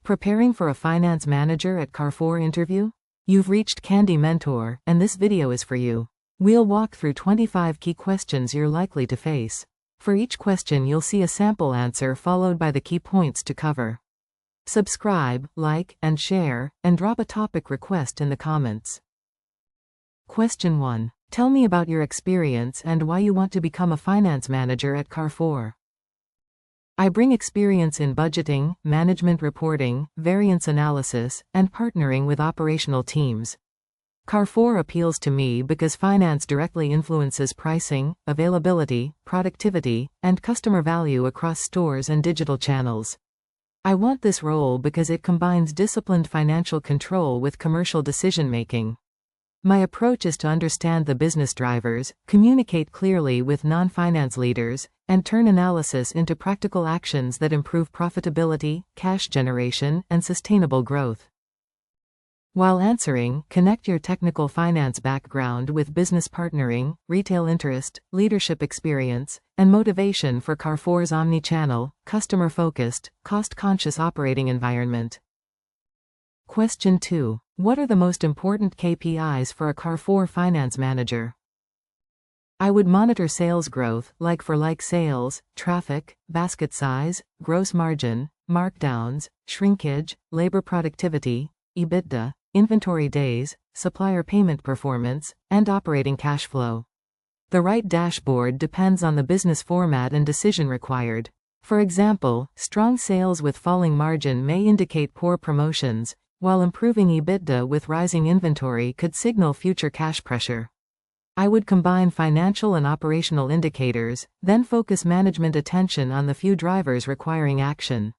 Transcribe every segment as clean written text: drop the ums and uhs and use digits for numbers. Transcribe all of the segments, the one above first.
Preparing for a finance manager at Carrefour interview? You've reached Candy Mentor, and this video is for you. We'll walk through 25 key questions you're likely to face. For each question you'll see a sample answer followed by the key points to cover. Subscribe, like, and share, and drop a topic request in the comments. Question 1. Tell me about your experience and why you want to become a finance manager at Carrefour. I bring experience in budgeting, management reporting, variance analysis, and partnering with operational teams. Carrefour appeals to me because finance directly influences pricing, availability, productivity, and customer value across stores and digital channels. I want this role because it combines disciplined financial control with commercial decision-making. My approach is to understand the business drivers, communicate clearly with non-finance leaders, and turn analysis into practical actions that improve profitability, cash generation, and sustainable growth. While answering, connect your technical finance background with business partnering, retail interest, leadership experience, and motivation for Carrefour's omni-channel, customer-focused, cost-conscious operating environment. Question 2. What are the most important KPIs for a Carrefour Finance Manager? I would monitor sales growth, like-for-like sales, traffic, basket size, gross margin, markdowns, shrinkage, labor productivity, EBITDA, inventory days, supplier payment performance, and operating cash flow. The right dashboard depends on the business format and decision required. For example, strong sales with falling margin may indicate poor promotions, while improving EBITDA with rising inventory could signal future cash pressure. I would combine financial and operational indicators, then focus management attention on the few drivers requiring action.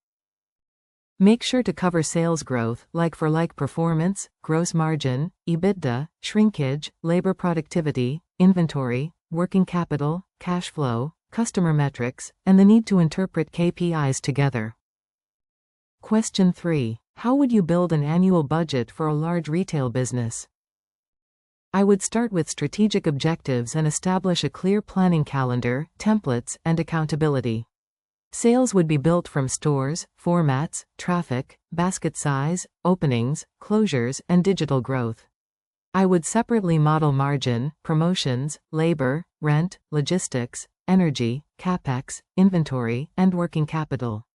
Make sure to cover sales growth, like-for-like performance, gross margin, EBITDA, shrinkage, labor productivity, inventory, working capital, cash flow, customer metrics, and the need to interpret KPIs together. Question 3. How would you build an annual budget for a large retail business? I would start with strategic objectives and establish a clear planning calendar, templates, and accountability. Sales would be built from stores, formats, traffic, basket size, openings, closures, and digital growth. I would separately model margin, promotions, labor, rent, logistics, energy, CapEx, inventory, and working capital.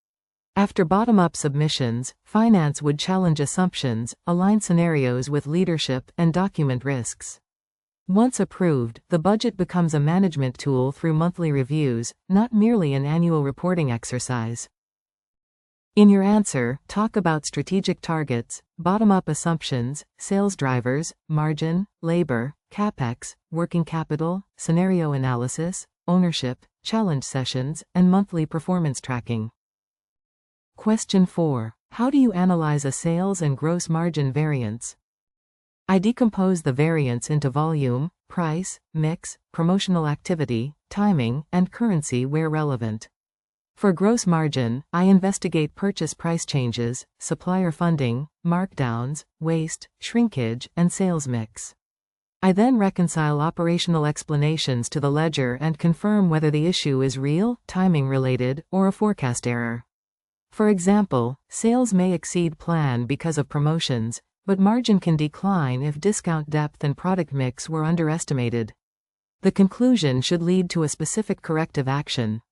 After bottom-up submissions, finance would challenge assumptions, align scenarios with leadership, and document risks. Once approved, the budget becomes a management tool through monthly reviews, not merely an annual reporting exercise. In your answer, talk about strategic targets, bottom-up assumptions, sales drivers, margin, labor, CapEx, working capital, scenario analysis, ownership, challenge sessions, and monthly performance tracking. Question 4. How do you analyze a sales and gross margin variance? I decompose the variance into volume, price, mix, promotional activity, timing, and currency where relevant. For gross margin, I investigate purchase price changes, supplier funding, markdowns, waste, shrinkage, and sales mix. I then reconcile operational explanations to the ledger and confirm whether the issue is real, timing-related, or a forecast error. For example, sales may exceed plan because of promotions, but margin can decline if discount depth and product mix were underestimated. The conclusion should lead to a specific corrective action.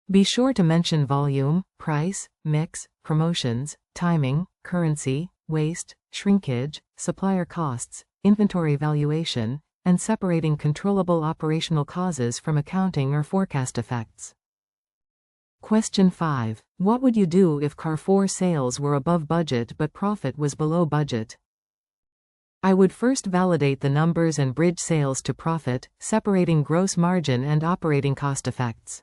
Be sure to mention volume, price, mix, promotions, timing, currency, waste, shrinkage, supplier costs, inventory valuation, and separating controllable operational causes from accounting or forecast effects. Question 5. What would you do if Carrefour sales were above budget but profit was below budget? I would first validate the numbers and bridge sales to profit, separating gross margin and operating cost effects.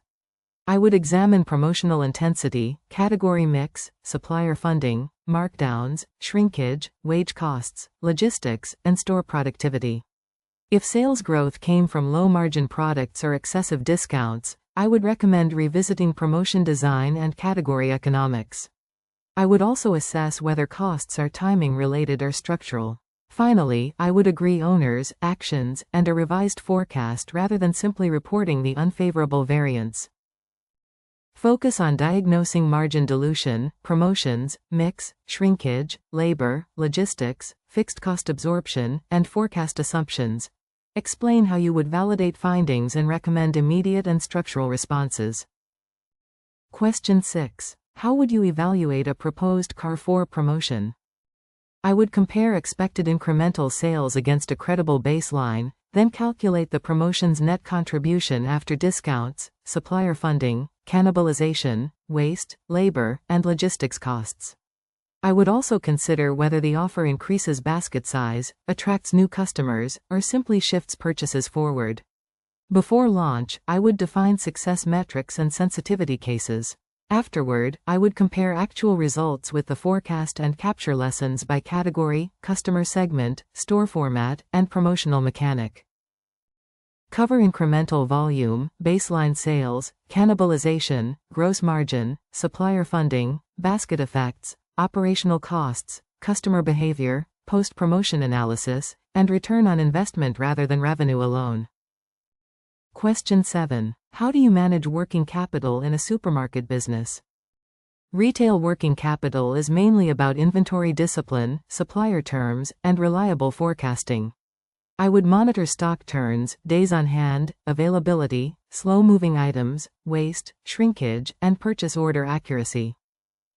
I would examine promotional intensity, category mix, supplier funding, markdowns, shrinkage, wage costs, logistics, and store productivity. If sales growth came from low-margin products or excessive discounts, I would recommend revisiting promotion design and category economics. I would also assess whether costs are timing-related or structural. Finally, I would agree owners, actions, and a revised forecast rather than simply reporting the unfavorable variance. Focus on diagnosing margin dilution, promotions, mix, shrinkage, labor, logistics, fixed cost absorption, and forecast assumptions. Explain how you would validate findings and recommend immediate and structural responses. Question 6. How would you evaluate a proposed Carrefour promotion? I would compare expected incremental sales against a credible baseline, then calculate the promotion's net contribution after discounts, supplier funding, cannibalization, waste, labor, and logistics costs. I would also consider whether the offer increases basket size, attracts new customers, or simply shifts purchases forward. Before launch, I would define success metrics and sensitivity cases. Afterward, I would compare actual results with the forecast and capture lessons by category, customer segment, store format, and promotional mechanic. Cover incremental volume, baseline sales, cannibalization, gross margin, supplier funding, basket effects, operational costs, customer behavior, post-promotion analysis, and return on investment rather than revenue alone. Question 7. How do you manage working capital in a supermarket business? Retail working capital is mainly about inventory discipline, supplier terms, and reliable forecasting. I would monitor stock turns, days on hand, availability, slow-moving items, waste, shrinkage, and purchase order accuracy.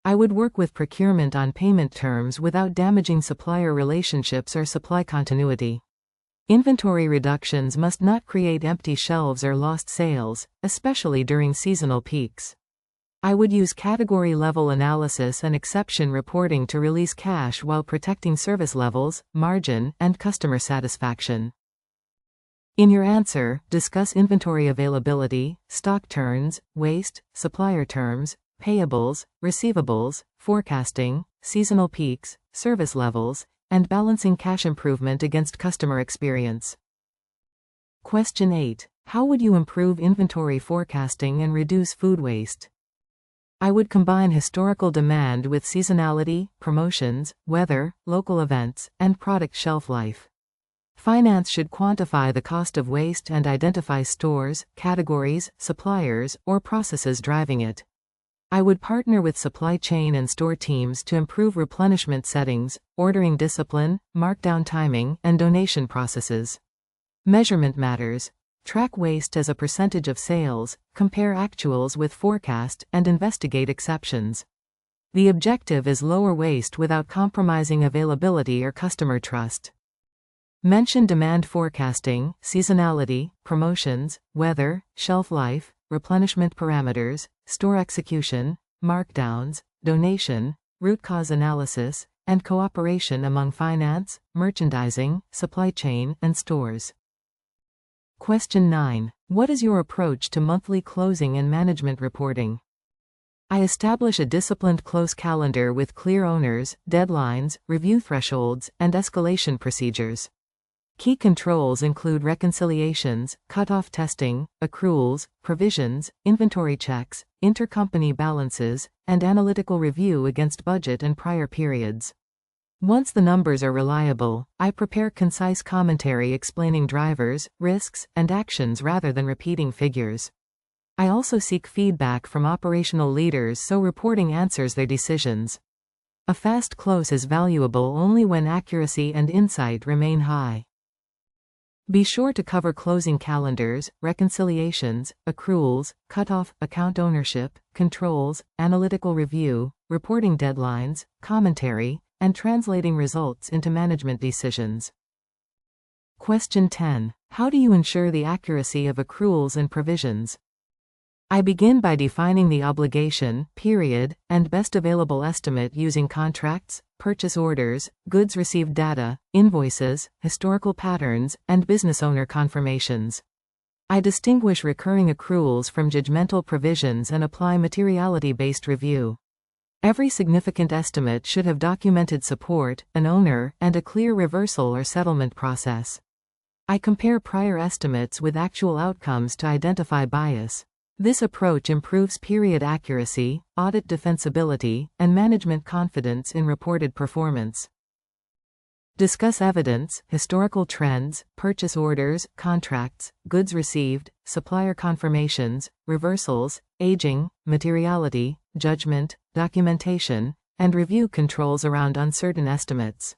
I would work with procurement on payment terms without damaging supplier relationships or supply continuity. Inventory reductions must not create empty shelves or lost sales, especially during seasonal peaks. I would use category-level analysis and exception reporting to release cash while protecting service levels, margin, and customer satisfaction. In your answer, discuss inventory availability, stock turns, waste, supplier terms, payables, receivables, forecasting, seasonal peaks, service levels, and balancing cash improvement against customer experience. Question 8. How would you improve inventory forecasting and reduce food waste? I would combine historical demand with seasonality, promotions, weather, local events, and product shelf life. Finance should quantify the cost of waste and identify stores, categories, suppliers, or processes driving it. I would partner with supply chain and store teams to improve replenishment settings, ordering discipline, markdown timing, and donation processes. Measurement matters. Track waste as a percentage of sales, compare actuals with forecast, and investigate exceptions. The objective is lower waste without compromising availability or customer trust. Mention demand forecasting, seasonality, promotions, weather, shelf life, replenishment parameters, store execution, markdowns, donation, root cause analysis, and cooperation among finance, merchandising, supply chain, and stores. Question 9. What is your approach to monthly closing and management reporting? I establish a disciplined close calendar with clear owners, deadlines, review thresholds, and escalation procedures. Key controls include reconciliations, cutoff testing, accruals, provisions, inventory checks, intercompany balances, and analytical review against budget and prior periods. Once the numbers are reliable, I prepare concise commentary explaining drivers, risks, and actions rather than repeating figures. I also seek feedback from operational leaders so reporting answers their decisions. A fast close is valuable only when accuracy and insight remain high. Be sure to cover closing calendars, reconciliations, accruals, cutoff, account ownership, controls, analytical review, reporting deadlines, commentary, and translating results into management decisions. Question 10. How do you ensure the accuracy of accruals and provisions? I begin by defining the obligation, period, and best available estimate using contracts, purchase orders, goods received data, invoices, historical patterns, and business owner confirmations. I distinguish recurring accruals from judgmental provisions and apply materiality-based review. Every significant estimate should have documented support, an owner, and a clear reversal or settlement process. I compare prior estimates with actual outcomes to identify bias. This approach improves period accuracy, audit defensibility, and management confidence in reported performance. Discuss evidence, historical trends, purchase orders, contracts, goods received, supplier confirmations, reversals, aging, materiality, judgment, documentation, and review controls around uncertain estimates.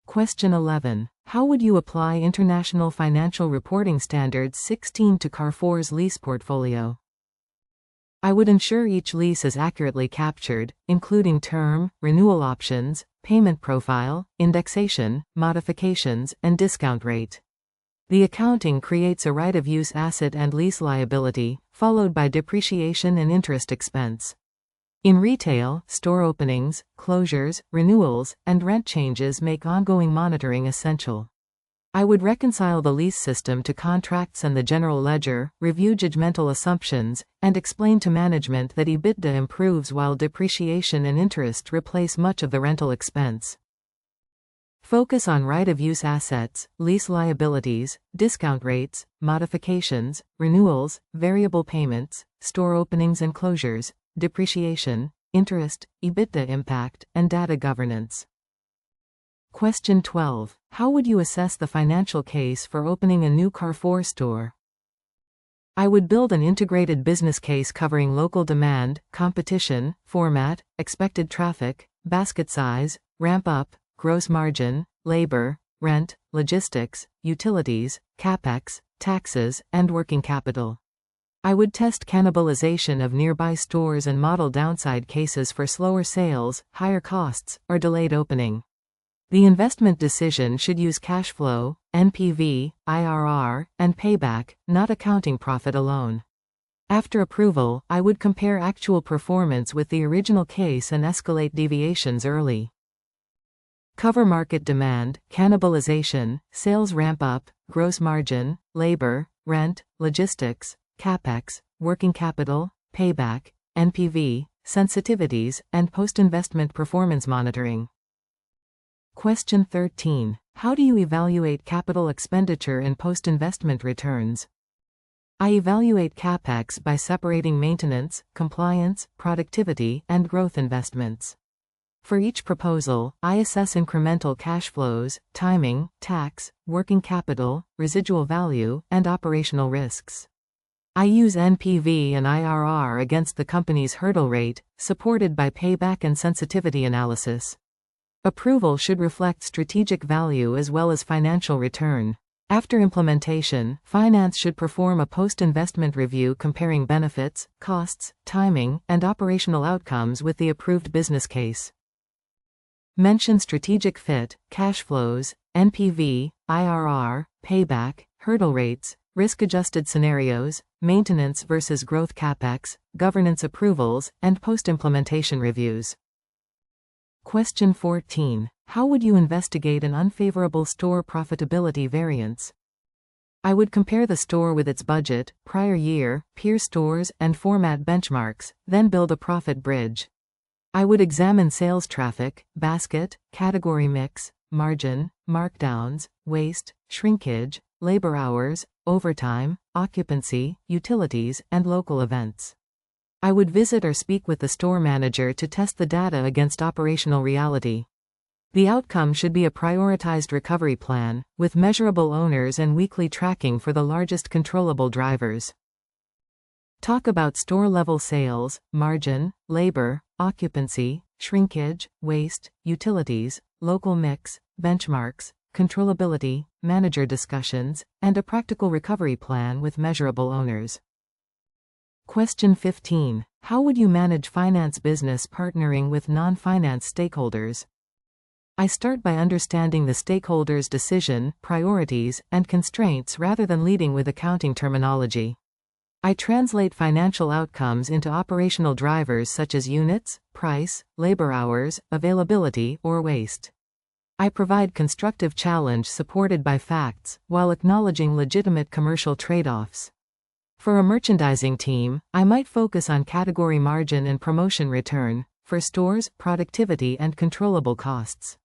Question 11. How would you apply International Financial Reporting Standards 16 to Carrefour's lease portfolio? I would ensure each lease is accurately captured, including term, renewal options, payment profile, indexation, modifications, and discount rate. The accounting creates a right-of-use asset and lease liability, followed by depreciation and interest expense. In retail, store openings, closures, renewals, and rent changes make ongoing monitoring essential. I would reconcile the lease system to contracts and the general ledger, review judgmental assumptions, and explain to management that EBITDA improves while depreciation and interest replace much of the rental expense. Focus on right-of-use assets, lease liabilities, discount rates, modifications, renewals, variable payments, store openings and closures, depreciation, interest, EBITDA impact, and data governance. Question 12. How would you assess the financial case for opening a new Carrefour store? I would build an integrated business case covering local demand, competition, format, expected traffic, basket size, ramp-up, gross margin, labor, rent, logistics, utilities, CapEx, taxes, and working capital. I would test cannibalization of nearby stores and model downside cases for slower sales, higher costs, or delayed opening. The investment decision should use cash flow, NPV, IRR, and payback, not accounting profit alone. After approval, I would compare actual performance with the original case and escalate deviations early. Cover market demand, cannibalization, sales ramp-up, gross margin, labor, rent, logistics, CapEx, working capital, payback, NPV, sensitivities, and post-investment performance monitoring. Question 13. How do you evaluate capital expenditure and post-investment returns? I evaluate CapEx by separating maintenance, compliance, productivity, and growth investments. For each proposal, I assess incremental cash flows, timing, tax, working capital, residual value, and operational risks. I use NPV and IRR against the company's hurdle rate, supported by payback and sensitivity analysis. Approval should reflect strategic value as well as financial return. After implementation, finance should perform a post-investment review comparing benefits, costs, timing, and operational outcomes with the approved business case. Mention strategic fit, cash flows, NPV, IRR, payback, hurdle rates, risk-adjusted scenarios, maintenance versus growth CapEx, governance approvals, and post-implementation reviews. Question 14. How would you investigate an unfavorable store profitability variance? I would compare the store with its budget, prior year, peer stores, and format benchmarks, then build a profit bridge. I would examine sales traffic, basket, category mix, margin, markdowns, waste, shrinkage, labor hours, overtime, occupancy, utilities, and local events. I would visit or speak with the store manager to test the data against operational reality. The outcome should be a prioritized recovery plan, with measurable owners and weekly tracking for the largest controllable drivers. Talk about store-level sales, margin, labor, occupancy, shrinkage, waste, utilities, local mix, benchmarks, controllability, manager discussions, and a practical recovery plan with measurable owners. Question 15. How would you manage finance business partnering with non-finance stakeholders? I start by understanding the stakeholders' decision, priorities, and constraints rather than leading with accounting terminology. I translate financial outcomes into operational drivers such as units, price, labor hours, availability, or waste. I provide constructive challenge supported by facts, while acknowledging legitimate commercial trade-offs. For a merchandising team, I might focus on category margin and promotion return, for stores, productivity and controllable costs.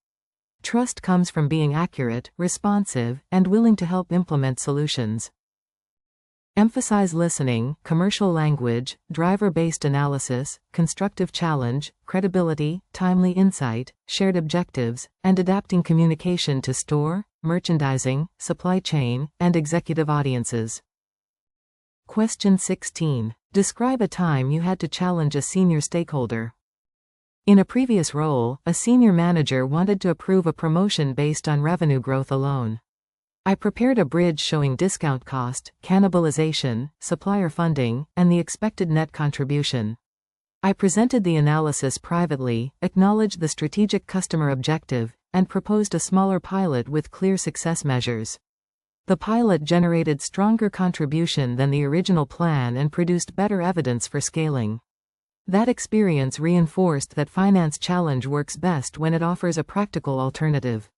Trust comes from being accurate, responsive, and willing to help implement solutions. Emphasize listening, commercial language, driver-based analysis, constructive challenge, credibility, timely insight, shared objectives, and adapting communication to store, merchandising, supply chain, and executive audiences. Question 16. Describe a time you had to challenge a senior stakeholder. In a previous role, a senior manager wanted to approve a promotion based on revenue growth alone. I prepared a bridge showing discount cost, cannibalization, supplier funding, and the expected net contribution. I presented the analysis privately, acknowledged the strategic customer objective, and proposed a smaller pilot with clear success measures. The pilot generated stronger contribution than the original plan and produced better evidence for scaling. That experience reinforced that finance challenge works best when it offers a practical alternative.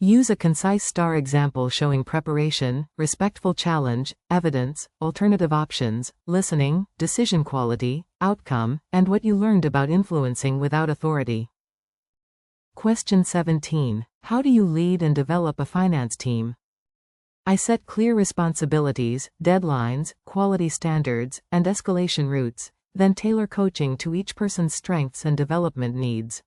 Use a concise STAR example showing preparation, respectful challenge, evidence, alternative options, listening, decision quality, outcome, and what you learned about influencing without authority. Question 17. How do you lead and develop a finance team? I set clear responsibilities, deadlines, quality standards, and escalation routes, then tailor coaching to each person's strengths and development needs.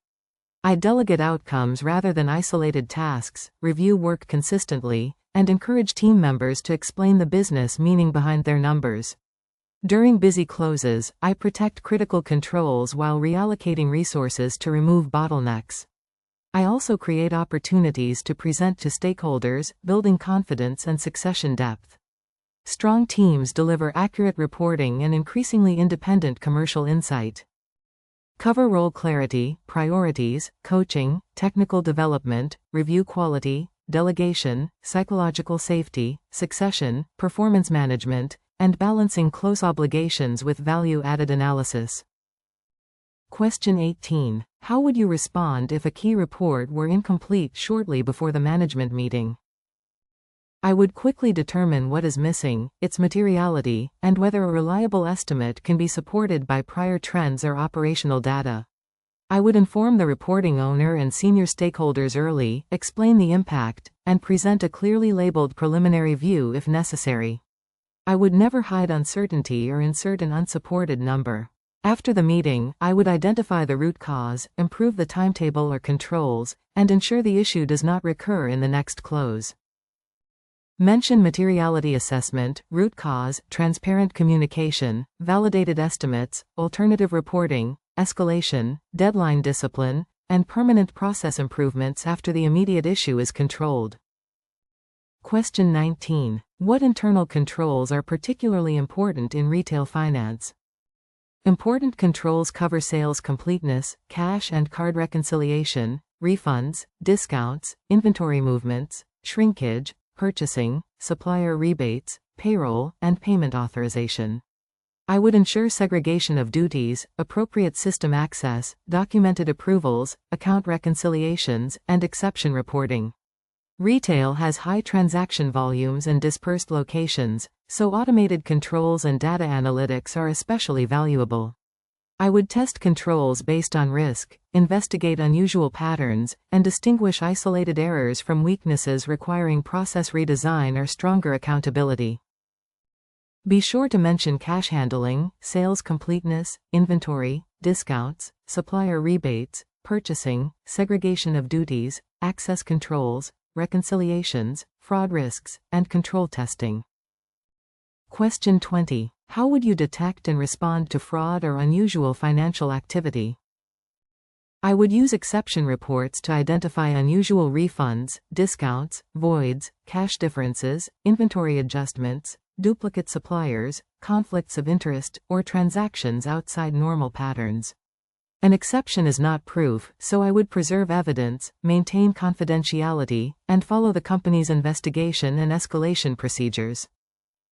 I delegate outcomes rather than isolated tasks, review work consistently, and encourage team members to explain the business meaning behind their numbers. During busy closes, I protect critical controls while reallocating resources to remove bottlenecks. I also create opportunities to present to stakeholders, building confidence and succession depth. Strong teams deliver accurate reporting and increasingly independent commercial insight. Cover role clarity, priorities, coaching, technical development, review quality, delegation, psychological safety, succession, performance management, and balancing close obligations with value-added analysis. Question 18. How would you respond if a key report were incomplete shortly before the management meeting? I would quickly determine what is missing, its materiality, and whether a reliable estimate can be supported by prior trends or operational data. I would inform the reporting owner and senior stakeholders early, explain the impact, and present a clearly labeled preliminary view if necessary. I would never hide uncertainty or insert an unsupported number. After the meeting, I would identify the root cause, improve the timetable or controls, and ensure the issue does not recur in the next close. Mention materiality assessment, root cause, transparent communication, validated estimates, alternative reporting, escalation, deadline discipline, and permanent process improvements after the immediate issue is controlled. Question 19. What internal controls are particularly important in retail finance? Important controls cover sales completeness, cash and card reconciliation, refunds, discounts, inventory movements, shrinkage, purchasing, supplier rebates, payroll, and payment authorization. I would ensure segregation of duties, appropriate system access, documented approvals, account reconciliations, and exception reporting. Retail has high transaction volumes and dispersed locations, so automated controls and data analytics are especially valuable. I would test controls based on risk, investigate unusual patterns, and distinguish isolated errors from weaknesses requiring process redesign or stronger accountability. Be sure to mention cash handling, sales completeness, inventory, discounts, supplier rebates, purchasing, segregation of duties, access controls, reconciliations, fraud risks, and control testing. Question 20. How would you detect and respond to fraud or unusual financial activity? I would use exception reports to identify unusual refunds, discounts, voids, cash differences, inventory adjustments, duplicate suppliers, conflicts of interest, or transactions outside normal patterns. An exception is not proof, so I would preserve evidence, maintain confidentiality, and follow the company's investigation and escalation procedures.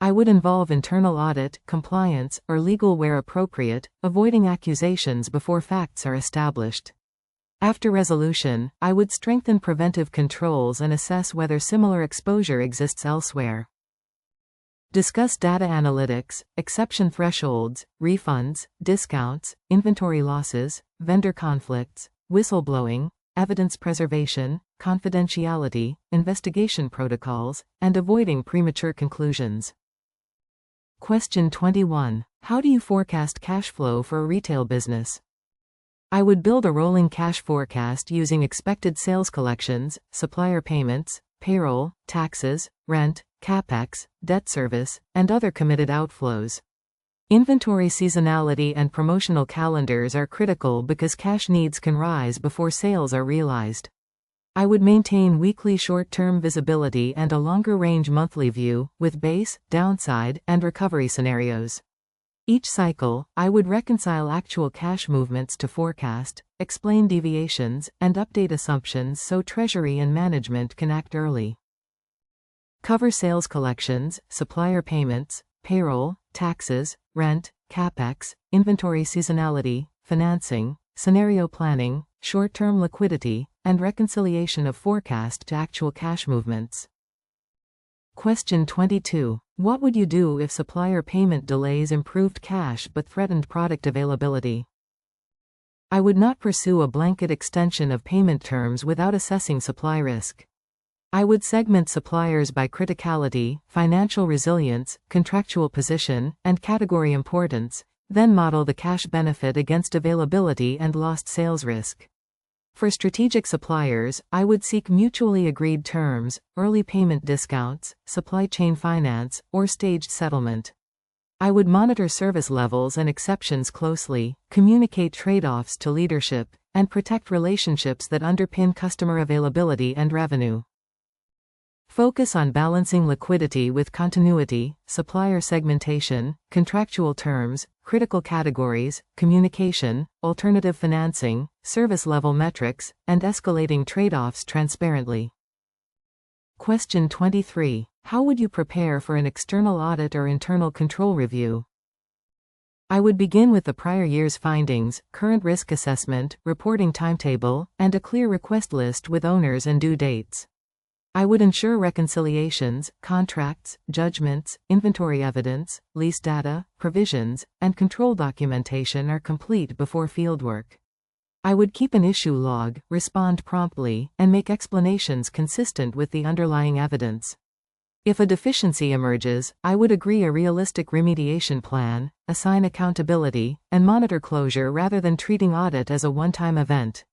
I would involve internal audit, compliance, or legal where appropriate, avoiding accusations before facts are established. After resolution, I would strengthen preventive controls and assess whether similar exposure exists elsewhere. Discuss data analytics, exception thresholds, refunds, discounts, inventory losses, vendor conflicts, whistleblowing, evidence preservation, confidentiality, investigation protocols, and avoiding premature conclusions. Question 21. How do you forecast cash flow for a retail business? I would build a rolling cash forecast using expected sales collections, supplier payments, payroll, taxes, rent, CapEx, debt service, and other committed outflows. Inventory seasonality and promotional calendars are critical because cash needs can rise before sales are realized. I would maintain weekly short-term visibility and a longer-range monthly view, with base, downside, and recovery scenarios. Each cycle, I would reconcile actual cash movements to forecast, explain deviations, and update assumptions so treasury and management can act early. Cover sales collections, supplier payments, payroll, taxes, rent, CapEx, inventory seasonality, financing, scenario planning, short-term liquidity, and reconciliation of forecast to actual cash movements. Question 22. What would you do if supplier payment delays improved cash but threatened product availability? I would not pursue a blanket extension of payment terms without assessing supply risk. I would segment suppliers by criticality, financial resilience, contractual position, and category importance, then model the cash benefit against availability and lost sales risk. For strategic suppliers, I would seek mutually agreed terms, early payment discounts, supply chain finance, or staged settlement. I would monitor service levels and exceptions closely, communicate trade-offs to leadership, and protect relationships that underpin customer availability and revenue. Focus on balancing liquidity with continuity, supplier segmentation, contractual terms, critical categories, communication, alternative financing, service level metrics, and escalating trade-offs transparently. Question 23. How would you prepare for an external audit or internal control review? I would begin with the prior year's findings, current risk assessment, reporting timetable, and a clear request list with owners and due dates. I would ensure reconciliations, contracts, judgments, inventory evidence, lease data, provisions, and control documentation are complete before fieldwork. I would keep an issue log, respond promptly, and make explanations consistent with the underlying evidence. If a deficiency emerges, I would agree a realistic remediation plan, assign accountability, and monitor closure rather than treating audit as a one-time event.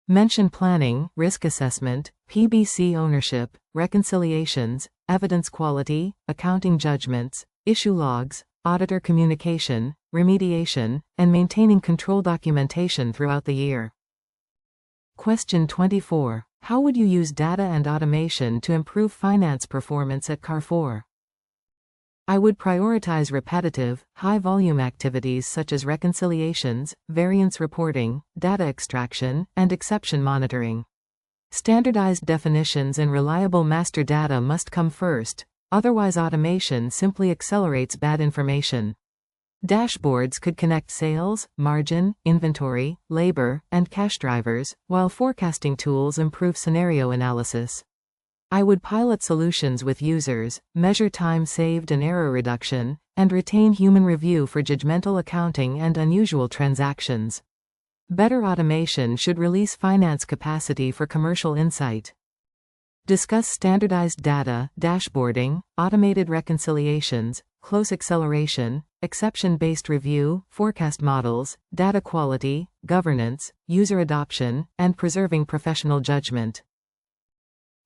Mention planning, risk assessment, PBC ownership, reconciliations, evidence quality, accounting judgments, issue logs, auditor communication, remediation, and maintaining control documentation throughout the year. Question 24. How would you use data and automation to improve finance performance at Carrefour? I would prioritize repetitive, high-volume activities such as reconciliations, variance reporting, data extraction, and exception monitoring. Standardized definitions and reliable master data must come first, otherwise automation simply accelerates bad information. Dashboards could connect sales, margin, inventory, labor, and cash drivers, while forecasting tools improve scenario analysis. I would pilot solutions with users, measure time saved and error reduction, and retain human review for judgmental accounting and unusual transactions. Better automation should release finance capacity for commercial insight. Discuss standardized data, dashboarding, automated reconciliations, close acceleration, exception-based review, forecast models, data quality, governance, user adoption, and preserving professional judgment.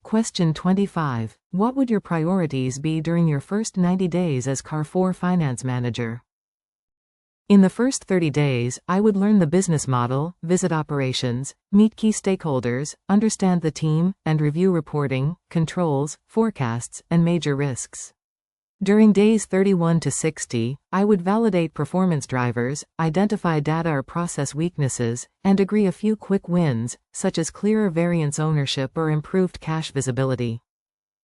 Question 25. What would your priorities be during your first 90 days as Carrefour Finance Manager? In the first 30 days, I would learn the business model, visit operations, meet key stakeholders, understand the team, and review reporting, controls, forecasts, and major risks. During days 31 to 60, I would validate performance drivers, identify data or process weaknesses, and agree a few quick wins, such as clearer variance ownership or improved cash visibility.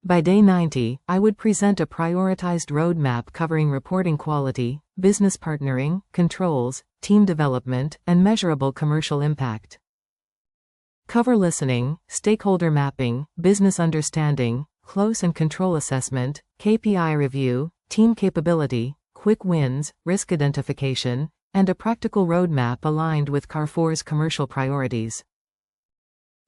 By day 90, I would present a prioritized roadmap covering reporting quality, business partnering, controls, team development, and measurable commercial impact. Cover listening, stakeholder mapping, business understanding, close and control assessment, KPI review, team capability, quick wins, risk identification, and a practical roadmap aligned with Carrefour's commercial priorities.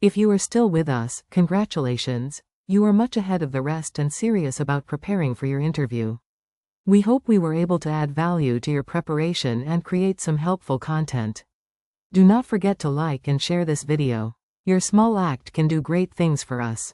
If you are still with us, congratulations, you are much ahead of the rest and serious about preparing for your interview. We hope we were able to add value to your preparation and create some helpful content. Do not forget to like and share this video. Your small act can do great things for us.